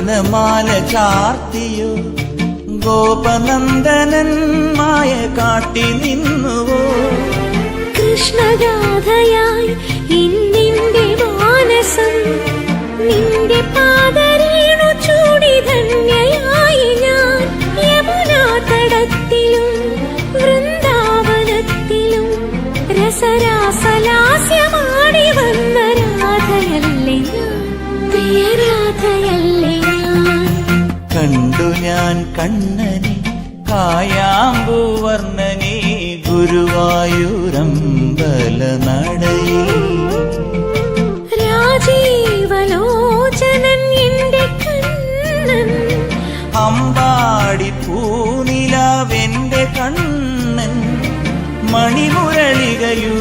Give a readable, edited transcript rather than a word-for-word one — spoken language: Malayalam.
വനമാല ചാർത്തിയോ ഗോപനന്ദനൻ മായ കാട്ടി നിന്നുവോ കൃഷ്ണഗാഥയായി ഇന്നിന്റെ മാനസം നിന്റെ പാദരേണു ചൂടി ധന്യയായി ഞാൻ യമുനാ തടത്തിലും വൃന്ദാവനത്തിലും രസരാസലാസ്യമാടി വന്ന രാധയല്ലേ ഞാൻ പ്രിയരാധയല്ലേ ഞാൻ കണ്ടു ഞാൻ കണ്ണനെ കായാമ്പൂവർണ്ണനെ ഗുരുവായൂരമ്പല നടയിൽ രാജീവലോചനൻ എന്റെ കണ്ണൻ അമ്പാടി പൂനിലാവെന്റെ കണ്ണൻ മണിമുരളികയൂ